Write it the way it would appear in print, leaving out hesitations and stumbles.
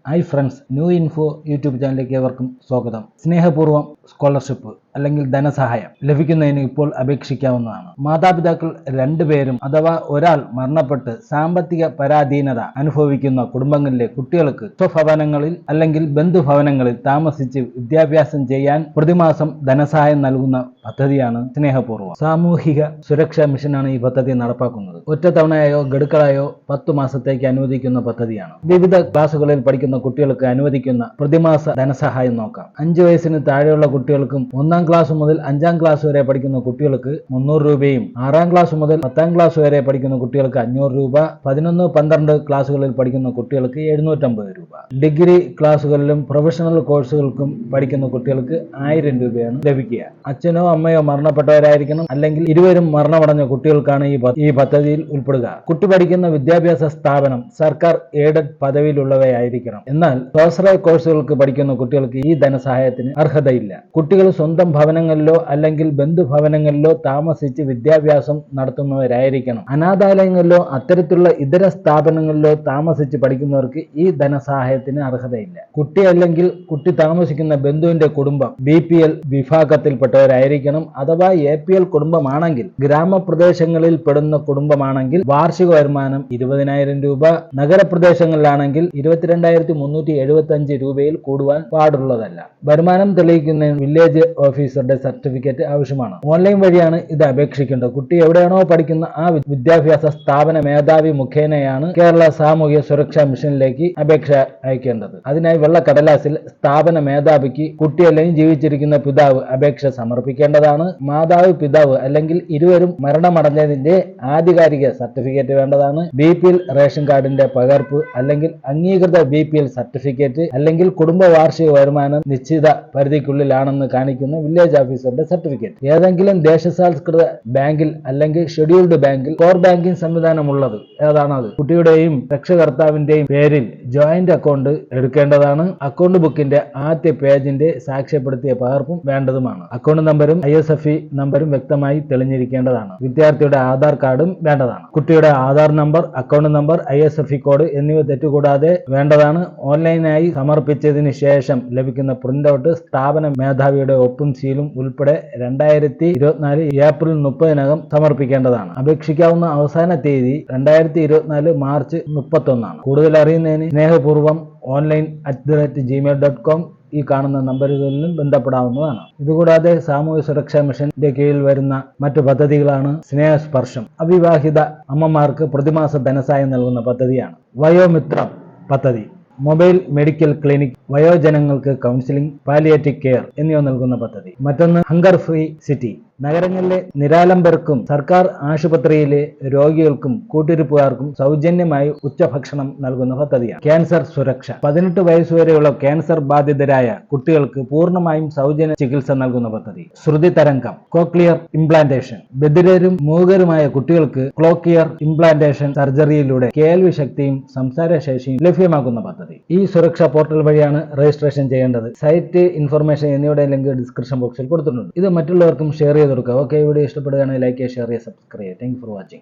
Hi friends, new info YouTube ചാനലിലേക്ക് ഏവർക്കും സ്വാഗതം. സ്നേഹപൂർവ്വം സ്കോളർഷിപ്പ് അല്ലെങ്കിൽ ധനസഹായം ലഭിക്കുന്നതിന് ഇപ്പോൾ അപേക്ഷിക്കാവുന്നതാണ്. മാതാപിതാക്കൾ രണ്ടുപേരും അഥവാ ഒരാൾ മരണപ്പെട്ട് സാമ്പത്തിക പരാധീനത അനുഭവിക്കുന്ന കുടുംബങ്ങളിലെ കുട്ടികൾക്ക് സ്വഭവനങ്ങളിൽ അല്ലെങ്കിൽ ബന്ധുഭവനങ്ങളിൽ താമസിച്ച് വിദ്യാഭ്യാസം ചെയ്യാൻ പ്രതിമാസം ധനസഹായം നൽകുന്ന പദ്ധതിയാണ് സ്നേഹപൂർവ്വം. സാമൂഹിക സുരക്ഷാ മിഷനാണ് ഈ പദ്ധതി നടപ്പാക്കുന്നത്. ഒറ്റത്തവണയായോ ഗഡുക്കളായോ 10 മാസത്തേക്ക് അനുവദിക്കുന്ന പദ്ധതിയാണ്. വിവിധ ക്ലാസുകളിൽ പഠിക്കുന്ന കുട്ടികൾക്ക് അനുവദിക്കുന്ന പ്രതിമാസ ധനസഹായം നോക്കാം. 5 വയസ്സിന് താഴെയുള്ള കുട്ടികൾക്കും 1-ാം ക്ലാസ് മുതൽ 5-ാം ക്ലാസ് വരെ പഠിക്കുന്ന കുട്ടികൾക്ക് 300 രൂപയും 6-ാം ക്ലാസ് മുതൽ 10-ാം ക്ലാസ് വരെ പഠിക്കുന്ന കുട്ടികൾക്ക് 500 രൂപ, 11-12 ക്ലാസുകളിൽ പഠിക്കുന്ന കുട്ടികൾക്ക് 750 രൂപ, ഡിഗ്രി ക്ലാസുകളിലും പ്രൊഫഷണൽ കോഴ്സുകൾക്കും പഠിക്കുന്ന കുട്ടികൾക്ക് 1000 രൂപയാണ് ലഭിക്കുക. അച്ഛനോ അമ്മയോ മരണപ്പെട്ടവരായിരിക്കണം, അല്ലെങ്കിൽ ഇരുവരും മരണമടഞ്ഞ കുട്ടികൾക്കാണ് ഈ പദ്ധതിയിൽ ഉൾപ്പെടുക. കുട്ടി പഠിക്കുന്ന വിദ്യാഭ്യാസ സ്ഥാപനം സർക്കാർ എയ്ഡഡ് പദവിയിലുള്ളവയായിരിക്കണം. എന്നാൽ സ്വാശ്രയ കോഴ്സുകൾക്ക് പഠിക്കുന്ന കുട്ടികൾക്ക് ഈ ധനസഹായത്തിന് അർഹതയില്ല. കുട്ടികൾ സ്വന്തം ഭവനങ്ങളിലോ അല്ലെങ്കിൽ ബന്ധുഭവനങ്ങളിലോ താമസിച്ച് വിദ്യാഭ്യാസം നടത്തുന്നവരായിരിക്കണം. അനാഥാലയങ്ങളിലോ അത്തരത്തിലുള്ള ഇതര സ്ഥാപനങ്ങളിലോ താമസിച്ച് പഠിക്കുന്നവർക്ക് ഈ ധനസഹായത്തിന് അർഹതയില്ല. കുട്ടി അല്ലെങ്കിൽ കുട്ടി താമസിക്കുന്ന ബന്ധുവിന്റെ കുടുംബം BPL വിഭാഗത്തിൽപ്പെട്ടവരായിരിക്കണം. അഥവാ APL കുടുംബമാണെങ്കിൽ, ഗ്രാമപ്രദേശങ്ങളിൽ പെടുന്ന കുടുംബമാണെങ്കിൽ വാർഷിക വരുമാനം 20,000 രൂപ, നഗരപ്രദേശങ്ങളിലാണെങ്കിൽ 22,375 രൂപയിൽ കൂടുവാൻ പാടുള്ളതല്ല. വരുമാനം തെളിയിക്കുന്നതിന് വില്ലേജ് ഓഫീസറുടെ സർട്ടിഫിക്കറ്റ് ആവശ്യമാണ്. ഓൺലൈൻ വഴിയാണ് ഇത് അപേക്ഷിക്കേണ്ടത്. കുട്ടി എവിടെയാണോ പഠിക്കുന്ന ആ വിദ്യാഭ്യാസ സ്ഥാപന മേധാവി മുഖേനയാണ് കേരള സാമൂഹ്യ സുരക്ഷാ മിഷനിലേക്ക് അപേക്ഷ അയക്കേണ്ടത്. അതിനായി വെള്ളക്കടലാസിൽ സ്ഥാപന മേധാവിക്ക് കുട്ടി അല്ലെങ്കിൽ ജീവിച്ചിരിക്കുന്ന പിതാവ് അപേക്ഷ സമർപ്പിക്കേണ്ടതാണ്. മാതാവ്, പിതാവ് അല്ലെങ്കിൽ ഇരുവരും മരണമടഞ്ഞതിന്റെ ആധികാരിക സർട്ടിഫിക്കറ്റ് വേണ്ടതാണ്. BPL റേഷൻ കാർഡിന്റെ പകർപ്പ് അല്ലെങ്കിൽ അംഗീകൃത BPL സർട്ടിഫിക്കറ്റ് അല്ലെങ്കിൽ കുടുംബ വാർഷിക വരുമാനം നിശ്ചിത പരിധിക്കുള്ളിലാണെന്ന് കാണിക്കുന്ന വില്ലേജ് ഓഫീസറുടെ സർട്ടിഫിക്കറ്റ്. ഏതെങ്കിലും ദേശസാൽകൃത ബാങ്കിൽ അല്ലെങ്കിൽ ഷെഡ്യൂൾഡ് ബാങ്കിൽ കോർ ബാങ്കിംഗ് സംവിധാനമുള്ളത് ഏതാണത് കുട്ടിയുടെയും രക്ഷകർത്താവിന്റെയും പേരിൽ ജോയിന്റ് അക്കൗണ്ട് എടുക്കേണ്ടതാണ്. അക്കൗണ്ട് ബുക്കിന്റെ ആദ്യ പേജിന്റെ സാക്ഷ്യപ്പെടുത്തിയ പകർപ്പും വേണ്ടതുമാണ്. അക്കൗണ്ട് നമ്പരും ISFE നമ്പരും വ്യക്തമായി തെളിഞ്ഞിരിക്കേണ്ടതാണ്. വിദ്യാർത്ഥിയുടെ ആധാർ കാർഡും വേണ്ടതാണ്. കുട്ടിയുടെ Aadhaar number, account number, ISFE code എന്നിവ തെറ്റുകൂടാതെ വേണ്ടതാണ്. ഓൺലൈനായി സമർപ്പിച്ചതിന് ശേഷം ലഭിക്കുന്ന പ്രിന്റ് ഔട്ട് സ്ഥാപന മേധാവിയുടെ ഒപ്പും സീലും ഉൾപ്പെടെ 2024 ഏപ്രിൽ 30-നകം സമർപ്പിക്കേണ്ടതാണ്. അപേക്ഷിക്കാവുന്ന അവസാന തീയതി 2024 മാർച്ച് 31 കൂടുതൽ അറിയുന്നതിന് സ്നേഹപൂർവ്വം online@gmail.com ഈ കാണുന്ന നമ്പറുകളിലും ബന്ധപ്പെടാവുന്നതാണ്. ഇതുകൂടാതെ സാമൂഹ്യ സുരക്ഷാ മിഷന്റെ കീഴിൽ വരുന്ന മറ്റു പദ്ധതികളാണ് സ്നേഹസ്പർശം. അവിവാഹിത അമ്മമാർക്ക് പ്രതിമാസ ധനസഹായം നൽകുന്ന പദ്ധതിയാണ്. വയോമിത്രം പദ്ധതി മൊബൈൽ മെഡിക്കൽ ക്ലിനിക്, വയോജനങ്ങൾക്ക് കൗൺസിലിംഗ്, പാലിയേറ്റീവ് കെയർ എന്നിവ നൽകുന്ന പദ്ധതി. മറ്റൊന്ന് ഹങ്കർ ഫ്രീ സിറ്റി. നഗരങ്ങളിലെ നിരാലംബർക്കും സർക്കാർ ആശുപത്രിയിലെ രോഗികൾക്കും കൂട്ടിരിപ്പുകാർക്കും സൗജന്യമായി ഉച്ചഭക്ഷണം നൽകുന്ന പദ്ധതിയാണ്. ക്യാൻസർ സുരക്ഷ. 18 വയസ്സുവരെയുള്ള ക്യാൻസർ ബാധിതരായ കുട്ടികൾക്ക് പൂർണ്ണമായും സൗജന്യ ചികിത്സ നൽകുന്ന പദ്ധതി. ശ്രുതി തരംഗം കോക്ലിയർ ഇംപ്ലാന്റേഷൻ. ബധിരരും മൂകരുമായ കുട്ടികൾക്ക് ക്ലോക്ലിയർ ഇംപ്ലാന്റേഷൻ സർജറിയിലൂടെ കേൾവി ശക്തിയും സംസാരശേഷിയും ലഭ്യമാക്കുന്ന പദ്ധതി. ഈ സുരക്ഷാ പോർട്ടൽ വഴിയാണ് രജിസ്ട്രേഷൻ ചെയ്യേണ്ടത്. സൈറ്റ് ഇൻഫർമേഷൻ എന്നിവയുടെ ലിങ്ക് ഡിസ്ക്രിപ്ഷൻ ബോക്സിൽ കൊടുത്തിട്ടുണ്ട്. ഇത് മറ്റുള്ളവർക്കും ഷെയർ ചെയ്ത് കൊടുക്കുക. ഓക്കെ, വീഡിയോ ഇഷ്ടപ്പെടുകയാണെങ്കിൽ ലൈക്ക് ചെയ്യുക, ഷെയർ ചെയ്യുക, സബ്സ്ക്രൈബ് ചെയ്യുക. Thank you for watching.